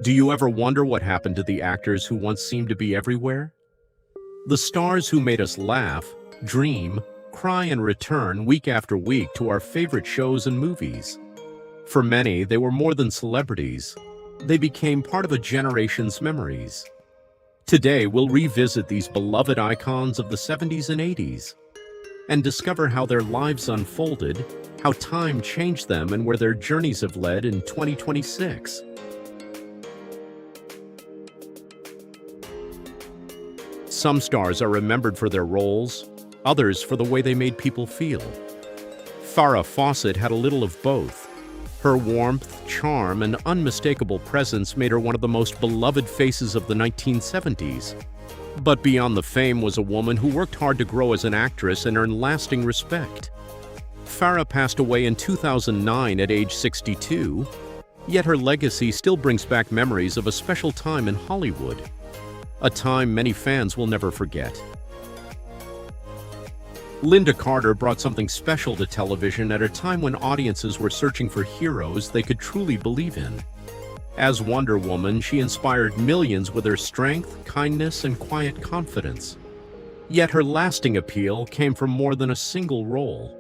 Do you ever wonder what happened to the actors who once seemed to be everywhere? The stars who made us laugh, dream, cry, and return week after week to our favorite shows and movies. For many, they were more than celebrities. They became part of a generation's memories. Today, we'll revisit these beloved icons of the 70s and 80s and discover how their lives unfolded, how time changed them, and where their journeys have led in 2026. Some stars are remembered for their roles, others for the way they made people feel. Farrah Fawcett had a little of both. Her warmth, charm, and unmistakable presence made her one of the most beloved faces of the 1970s. But beyond the fame was a woman who worked hard to grow as an actress and earn lasting respect. Farrah passed away in 2009 at age 62, yet her legacy still brings back memories of a special time in Hollywood. A time many fans will never forget. Lynda Carter brought something special to television at a time when audiences were searching for heroes they could truly believe in. As Wonder Woman, she inspired millions with her strength, kindness, and quiet confidence. Yet her lasting appeal came from more than a single role.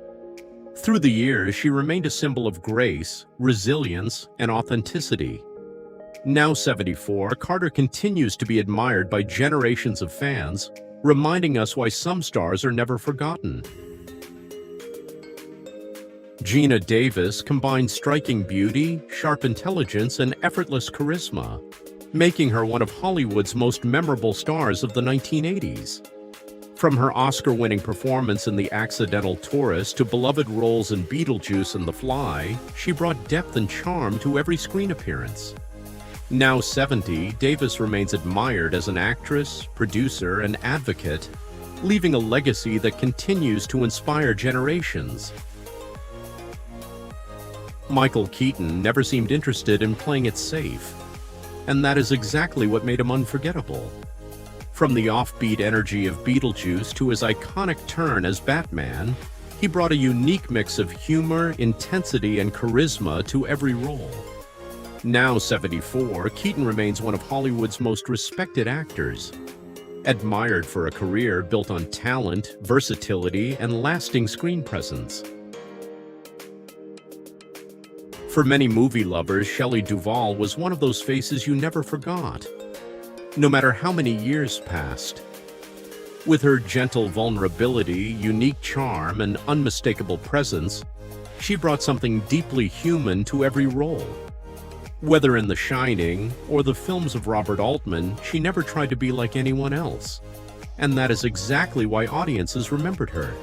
Through the years, she remained a symbol of grace, resilience, and authenticity. Now 74, Carter continues to be admired by generations of fans, reminding us why some stars are never forgotten. Geena Davis combined striking beauty, sharp intelligence, and effortless charisma, making her one of Hollywood's most memorable stars of the 1980s. From her Oscar-winning performance in The Accidental Tourist to beloved roles in Beetlejuice and The Fly, she brought depth and charm to every screen appearance. Now 70, Davis remains admired as an actress, producer, and advocate, leaving a legacy that continues to inspire generations. Michael Keaton never seemed interested in playing it safe, and that is exactly what made him unforgettable. From the offbeat energy of Beetlejuice to his iconic turn as Batman, he brought a unique mix of humor, intensity, and charisma to every role. Now 74, Keaton remains one of Hollywood's most respected actors, admired for a career built on talent, versatility, and lasting screen presence. For many movie lovers, Shelley Duvall was one of those faces you never forgot, no matter how many years passed. With her gentle vulnerability, unique charm, and unmistakable presence, she brought something deeply human to every role. Whether in The Shining or the films of Robert Altman, she never tried to be like anyone else. And that is exactly why audiences remembered her.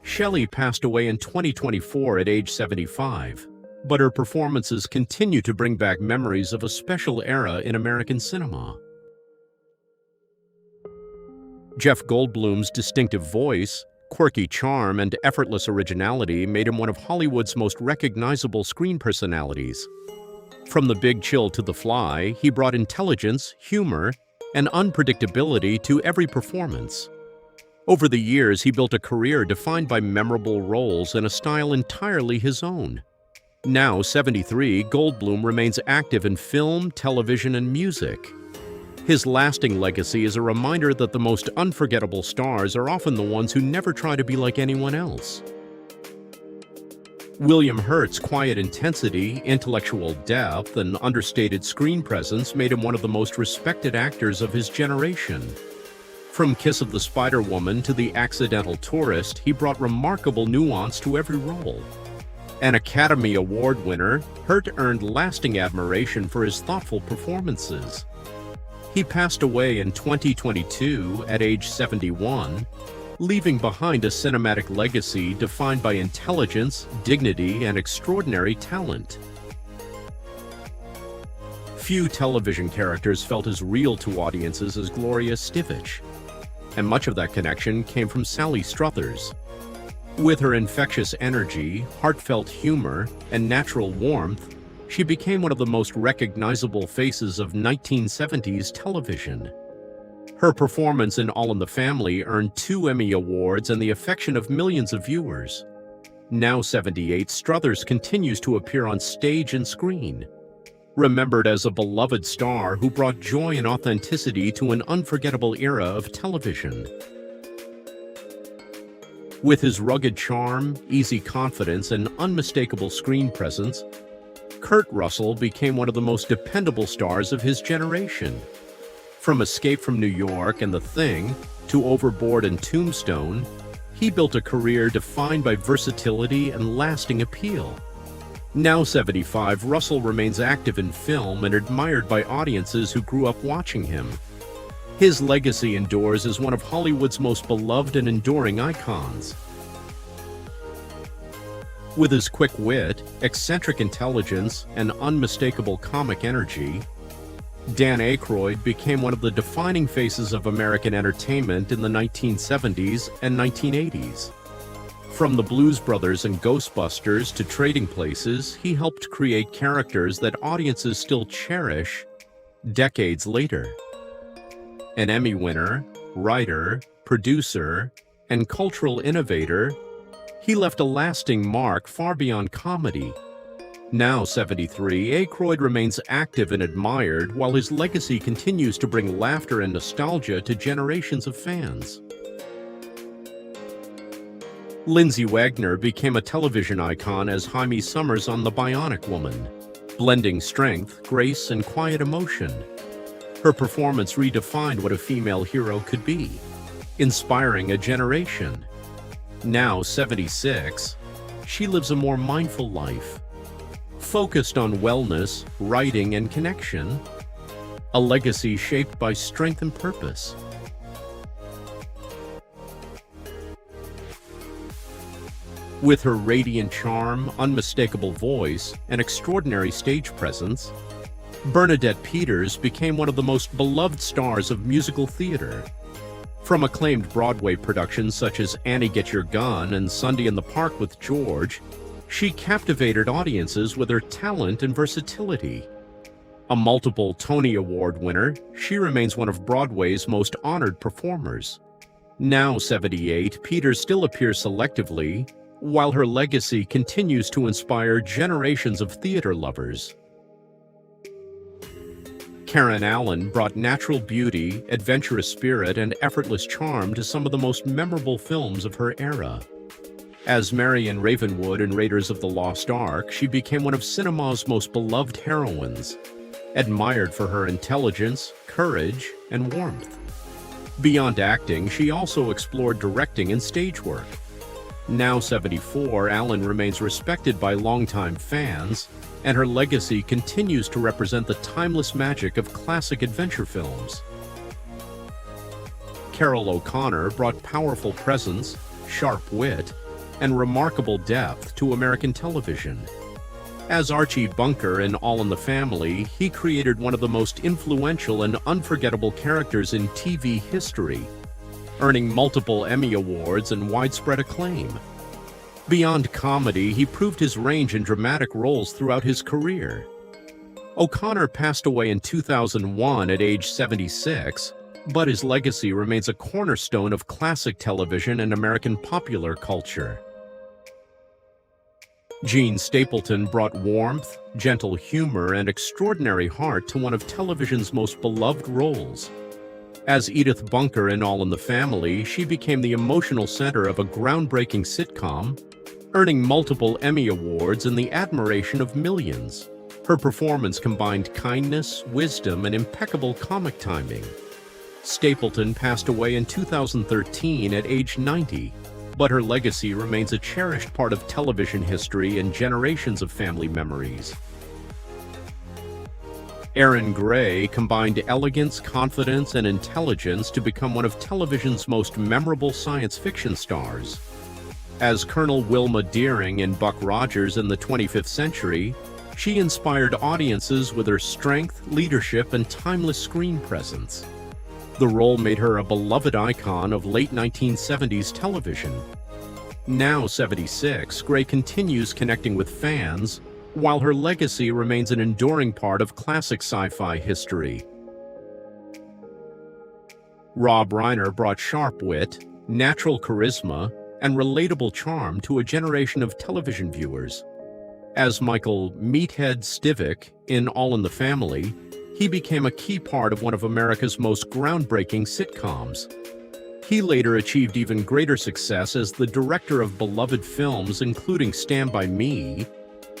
Shelley passed away in 2024 at age 75, but her performances continue to bring back memories of a special era in American cinema. Jeff Goldblum's distinctive voice, quirky charm, and effortless originality made him one of Hollywood's most recognizable screen personalities. From The Big Chill to The Fly, he brought intelligence, humor, and unpredictability to every performance. Over the years, he built a career defined by memorable roles and a style entirely his own. Now 73, Goldblum remains active in film, television, and music. His lasting legacy is a reminder that the most unforgettable stars are often the ones who never try to be like anyone else. William Hurt's quiet intensity, intellectual depth, and understated screen presence made him one of the most respected actors of his generation. From Kiss of the Spider-Woman to The Accidental Tourist, he brought remarkable nuance to every role. An Academy Award winner, Hurt earned lasting admiration for his thoughtful performances. He passed away in 2022 at age 71, leaving behind a cinematic legacy defined by intelligence, dignity, and extraordinary talent. Few television characters felt as real to audiences as Gloria Stivich, and much of that connection came from Sally Struthers. With her infectious energy, heartfelt humor, and natural warmth, she became one of the most recognizable faces of 1970s television. Her performance in All in the Family earned 2 Emmy Awards and the affection of millions of viewers. Now 78, Struthers continues to appear on stage and screen. Remembered as a beloved star who brought joy and authenticity to an unforgettable era of television. With his rugged charm, easy confidence, and unmistakable screen presence, Kurt Russell became one of the most dependable stars of his generation. From Escape from New York and The Thing to Overboard and Tombstone, he built a career defined by versatility and lasting appeal. Now 75, Russell remains active in film and admired by audiences who grew up watching him. His legacy endures as one of Hollywood's most beloved and enduring icons. With his quick wit, eccentric intelligence, and unmistakable comic energy, Dan Aykroyd became one of the defining faces of American entertainment in the 1970s and 1980s. From the Blues Brothers and Ghostbusters to Trading Places, he helped create characters that audiences still cherish decades later. An Emmy winner, writer, producer, and cultural innovator, he left a lasting mark far beyond comedy. Now 73, Aykroyd remains active and admired, while his legacy continues to bring laughter and nostalgia to generations of fans. Lindsay Wagner became a television icon as Jaime Summers on The Bionic Woman, blending strength, grace, and quiet emotion. Her performance redefined what a female hero could be, inspiring a generation. Now 76, she lives a more mindful life, focused on wellness, writing, and connection, a legacy shaped by strength and purpose. With her radiant charm, unmistakable voice, and extraordinary stage presence, Bernadette Peters became one of the most beloved stars of musical theater. From acclaimed Broadway productions such as Annie Get Your Gun and Sunday in the Park with George, she captivated audiences with her talent and versatility. A multiple Tony Award winner, she remains one of Broadway's most honored performers. Now 78, Peters still appears selectively, while her legacy continues to inspire generations of theater lovers. Karen Allen brought natural beauty, adventurous spirit, and effortless charm to some of the most memorable films of her era. As Marion Ravenwood in Raiders of the Lost Ark, she became one of cinema's most beloved heroines, admired for her intelligence, courage, and warmth. Beyond acting, she also explored directing and stage work. Now 74, Allen remains respected by longtime fans, and her legacy continues to represent the timeless magic of classic adventure films. Carol O'Connor brought powerful presence, sharp wit, and remarkable depth to American television. As Archie Bunker in All in the Family, he created one of the most influential and unforgettable characters in TV history, earning multiple Emmy Awards and widespread acclaim. Beyond comedy, he proved his range in dramatic roles throughout his career. O'Connor passed away in 2001 at age 76, but his legacy remains a cornerstone of classic television and American popular culture. Jean Stapleton brought warmth, gentle humor, and extraordinary heart to one of television's most beloved roles. As Edith Bunker in All in the Family, she became the emotional center of a groundbreaking sitcom, earning multiple Emmy Awards and the admiration of millions. Her performance combined kindness, wisdom, and impeccable comic timing. Stapleton passed away in 2013 at age 90, but her legacy remains a cherished part of television history and generations of family memories. Erin Gray combined elegance, confidence, and intelligence to become one of television's most memorable science fiction stars. As Colonel Wilma Deering in Buck Rogers in the 25th Century, she inspired audiences with her strength, leadership, and timeless screen presence. The role made her a beloved icon of late 1970s television. Now 76, Gray continues connecting with fans, while her legacy remains an enduring part of classic sci-fi history. Rob Reiner brought sharp wit, natural charisma, and relatable charm to a generation of television viewers. As Michael "Meathead" Stivic in All in the Family, he became a key part of one of America's most groundbreaking sitcoms. He later achieved even greater success as the director of beloved films including Stand By Me,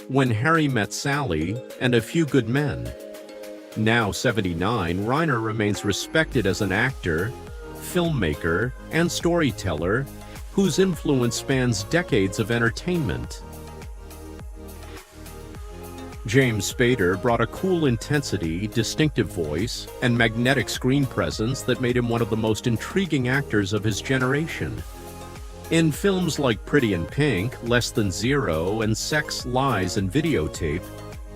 When Harry Met Sally, and A Few Good Men. Now 79, Reiner remains respected as an actor, filmmaker, and storyteller whose influence spans decades of entertainment. James Spader brought a cool intensity, distinctive voice, and magnetic screen presence that made him one of the most intriguing actors of his generation. In films like Pretty in Pink, Less Than Zero, and Sex, Lies, and Videotape,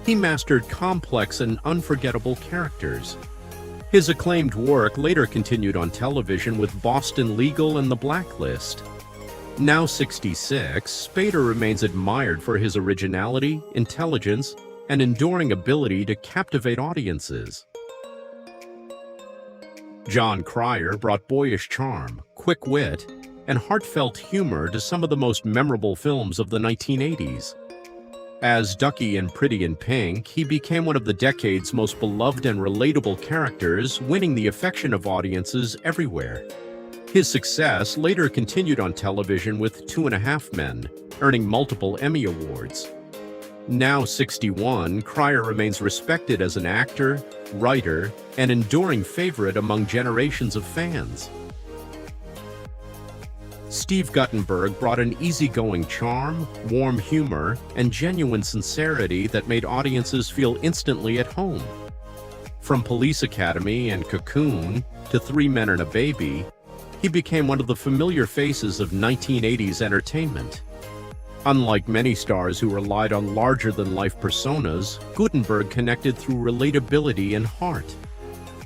he mastered complex and unforgettable characters. His acclaimed work later continued on television with Boston Legal and The Blacklist. Now 66, Spader remains admired for his originality, intelligence, and enduring ability to captivate audiences. Jon Cryer brought boyish charm, quick wit, and heartfelt humor to some of the most memorable films of the 1980s. As Ducky in Pretty in Pink, he became one of the decade's most beloved and relatable characters, winning the affection of audiences everywhere. His success later continued on television with 2.5 Men, earning multiple Emmy Awards. Now 61, Cryer remains respected as an actor, writer, and enduring favorite among generations of fans. Steve Guttenberg brought an easygoing charm, warm humor, and genuine sincerity that made audiences feel instantly at home. From Police Academy and Cocoon to 3 Men and a Baby, he became one of the familiar faces of 1980s entertainment. Unlike many stars who relied on larger-than-life personas, Guttenberg connected through relatability and heart.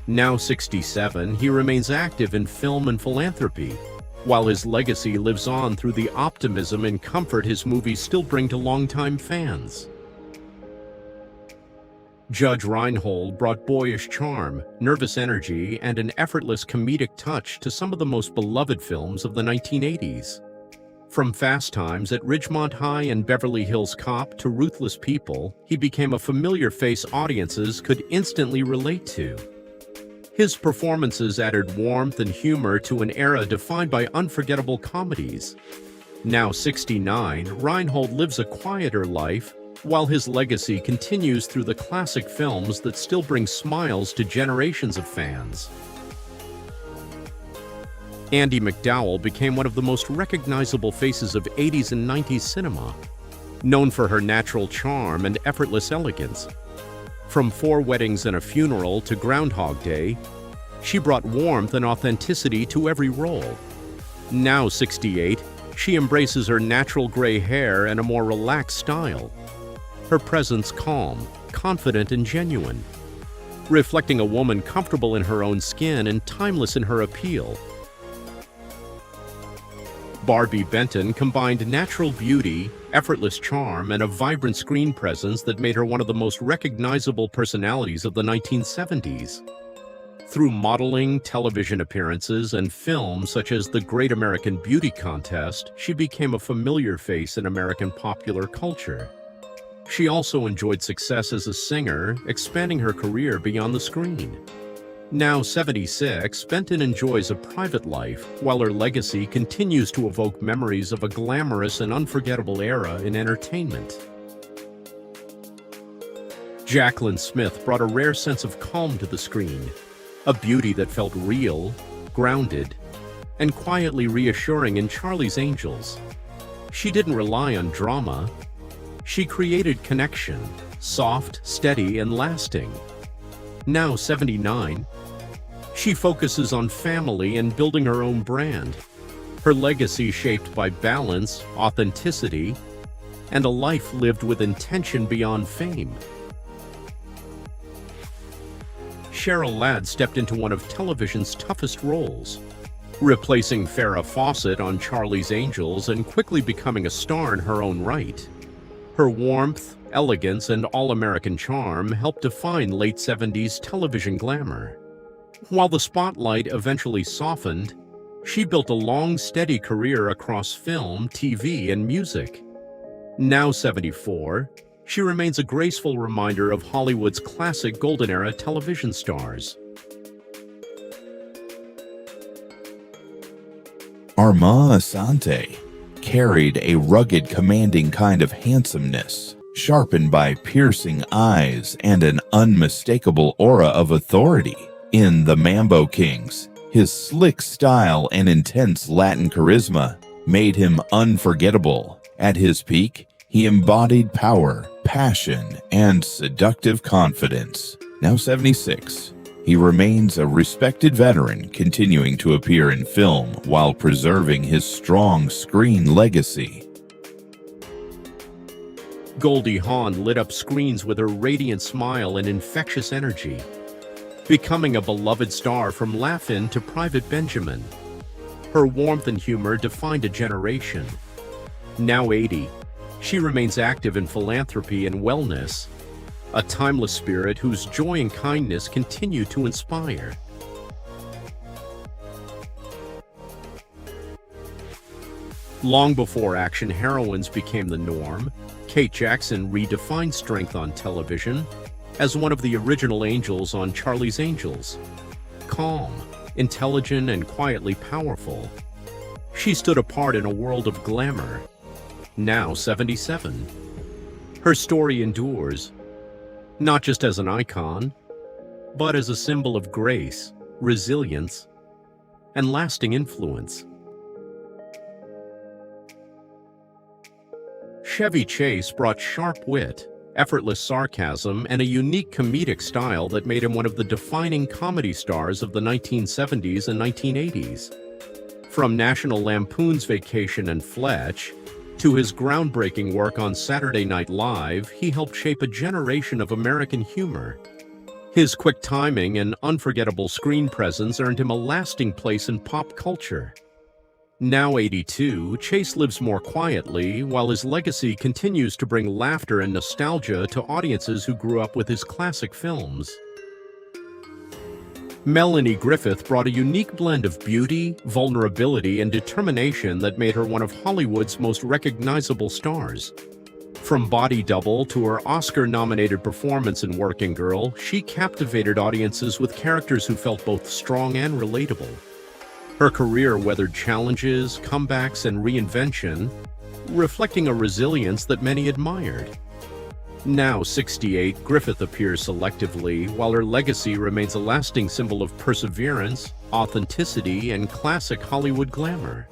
Now 67, he remains active in film and philanthropy, while his legacy lives on through the optimism and comfort his movies still bring to longtime fans. Judge Reinhold brought boyish charm, nervous energy, and an effortless comedic touch to some of the most beloved films of the 1980s. From Fast Times at Ridgemont High and Beverly Hills Cop to Ruthless People, he became a familiar face audiences could instantly relate to. His performances added warmth and humor to an era defined by unforgettable comedies. Now 69, Reinhold lives a quieter life, while his legacy continues through the classic films that still bring smiles to generations of fans. Andie MacDowell became one of the most recognizable faces of 80s and 90s cinema, known for her natural charm and effortless elegance. From 4 Weddings and a Funeral to Groundhog Day, she brought warmth and authenticity to every role. Now 68, she embraces her natural gray hair and a more relaxed style. Her presence calm, confident, and genuine, reflecting a woman comfortable in her own skin and timeless in her appeal. Barbi Benton combined natural beauty, effortless charm, and a vibrant screen presence that made her one of the most recognizable personalities of the 1970s. Through modeling, television appearances, and films such as The Great American Beauty Contest, she became a familiar face in American popular culture. She also enjoyed success as a singer, expanding her career beyond the screen. Now 76, Benton enjoys a private life, while her legacy continues to evoke memories of a glamorous and unforgettable era in entertainment. Jaclyn Smith brought a rare sense of calm to the screen, a beauty that felt real, grounded, and quietly reassuring in Charlie's Angels. She didn't rely on drama. She created connection, soft, steady, and lasting. Now 79, she focuses on family and building her own brand. Her legacy shaped by balance, authenticity, and a life lived with intention beyond fame. Cheryl Ladd stepped into one of television's toughest roles, replacing Farrah Fawcett on Charlie's Angels and quickly becoming a star in her own right. Her warmth, elegance, and all-American charm helped define late 70s television glamour. While the spotlight eventually softened, she built a long, steady career across film, TV, and music. Now 74, she remains a graceful reminder of Hollywood's classic golden-era television stars. Armand Assante carried a rugged, commanding kind of handsomeness, sharpened by piercing eyes and an unmistakable aura of authority. In The Mambo Kings, his slick style and intense Latin charisma made him unforgettable. At his peak, he embodied power, passion, and seductive confidence. Now 76, he remains a respected veteran, continuing to appear in film while preserving his strong screen legacy. Goldie Hawn lit up screens with her radiant smile and infectious energy, becoming a beloved star from Laugh-In to Private Benjamin. Her warmth and humor defined a generation. Now 80, she remains active in philanthropy and wellness, a timeless spirit whose joy and kindness continue to inspire. Long before action heroines became the norm, Kate Jackson redefined strength on television as one of the original angels on Charlie's Angels. Calm, intelligent, and quietly powerful, she stood apart in a world of glamour. Now 77, her story endures, not just as an icon, but as a symbol of grace, resilience, and lasting influence. Chevy Chase brought sharp wit, effortless sarcasm, and a unique comedic style that made him one of the defining comedy stars of the 1970s and 1980s. From National Lampoon's Vacation and Fletch to his groundbreaking work on Saturday Night Live, he helped shape a generation of American humor. His quick timing and unforgettable screen presence earned him a lasting place in pop culture. Now 82, Chase lives more quietly, while his legacy continues to bring laughter and nostalgia to audiences who grew up with his classic films. Melanie Griffith brought a unique blend of beauty, vulnerability, and determination that made her one of Hollywood's most recognizable stars. From Body Double to her Oscar-nominated performance in Working Girl, she captivated audiences with characters who felt both strong and relatable. Her career weathered challenges, comebacks, and reinvention, reflecting a resilience that many admired. Now 68, Griffith appears selectively, while her legacy remains a lasting symbol of perseverance, authenticity, and classic Hollywood glamour.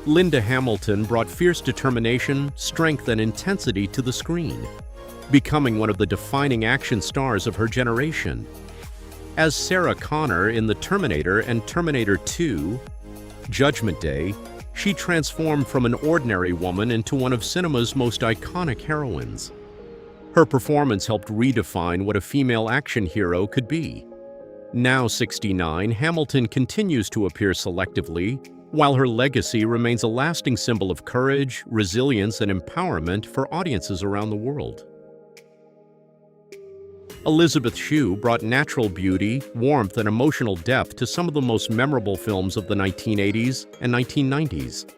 Linda Hamilton brought fierce determination, strength, and intensity to the screen, becoming one of the defining action stars of her generation. As Sarah Connor in The Terminator and Terminator 2, Judgment Day, she transformed from an ordinary woman into one of cinema's most iconic heroines. Her performance helped redefine what a female action hero could be. Now 69, Hamilton continues to appear selectively, while her legacy remains a lasting symbol of courage, resilience, and empowerment for audiences around the world. Elizabeth Shue brought natural beauty, warmth, and emotional depth to some of the most memorable films of the 1980s and 1990s.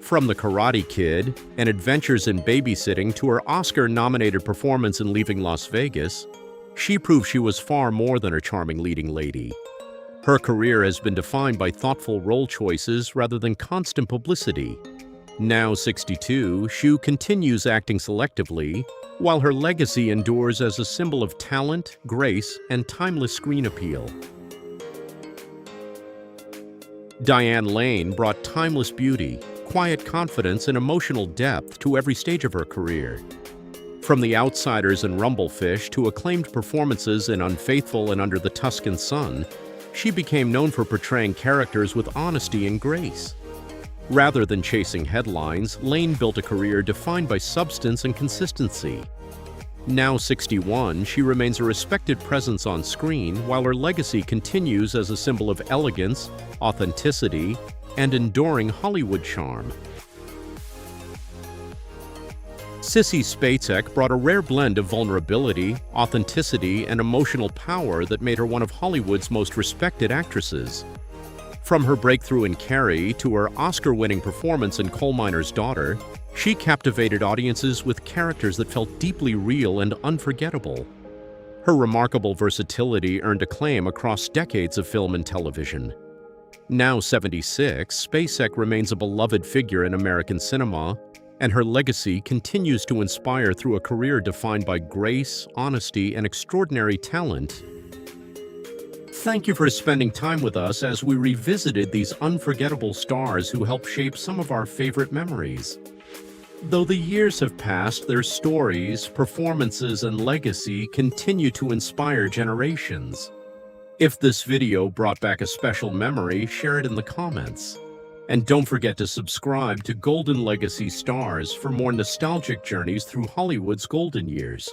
From The Karate Kid and Adventures in Babysitting to her Oscar-nominated performance in Leaving Las Vegas, she proved she was far more than a charming leading lady. Her career has been defined by thoughtful role choices rather than constant publicity. Now 62, Shue continues acting selectively, while her legacy endures as a symbol of talent, grace, and timeless screen appeal. Diane Lane brought timeless beauty, quiet confidence, and emotional depth to every stage of her career. From The Outsiders and Rumblefish to acclaimed performances in Unfaithful and Under the Tuscan Sun, she became known for portraying characters with honesty and grace. Rather than chasing headlines, Lane built a career defined by substance and consistency. Now 61, she remains a respected presence on screen, while her legacy continues as a symbol of elegance, authenticity, and enduring Hollywood charm. Sissy Spacek brought a rare blend of vulnerability, authenticity, and emotional power that made her one of Hollywood's most respected actresses. From her breakthrough in Carrie to her Oscar-winning performance in Coal Miner's Daughter, She captivated audiences with characters that felt deeply real and unforgettable. Her remarkable versatility earned acclaim across decades of film and television. Now 76, Spacek remains a beloved figure in American cinema, and her legacy continues to inspire through a career defined by grace, honesty, and extraordinary talent. Thank you for spending time with us as we revisited these unforgettable stars who helped shape some of our favorite memories. Though the years have passed, their stories, performances, and legacy continue to inspire generations. If this video brought back a special memory, share it in the comments. And don't forget to subscribe to Golden Legacy Stars for more nostalgic journeys through Hollywood's golden years.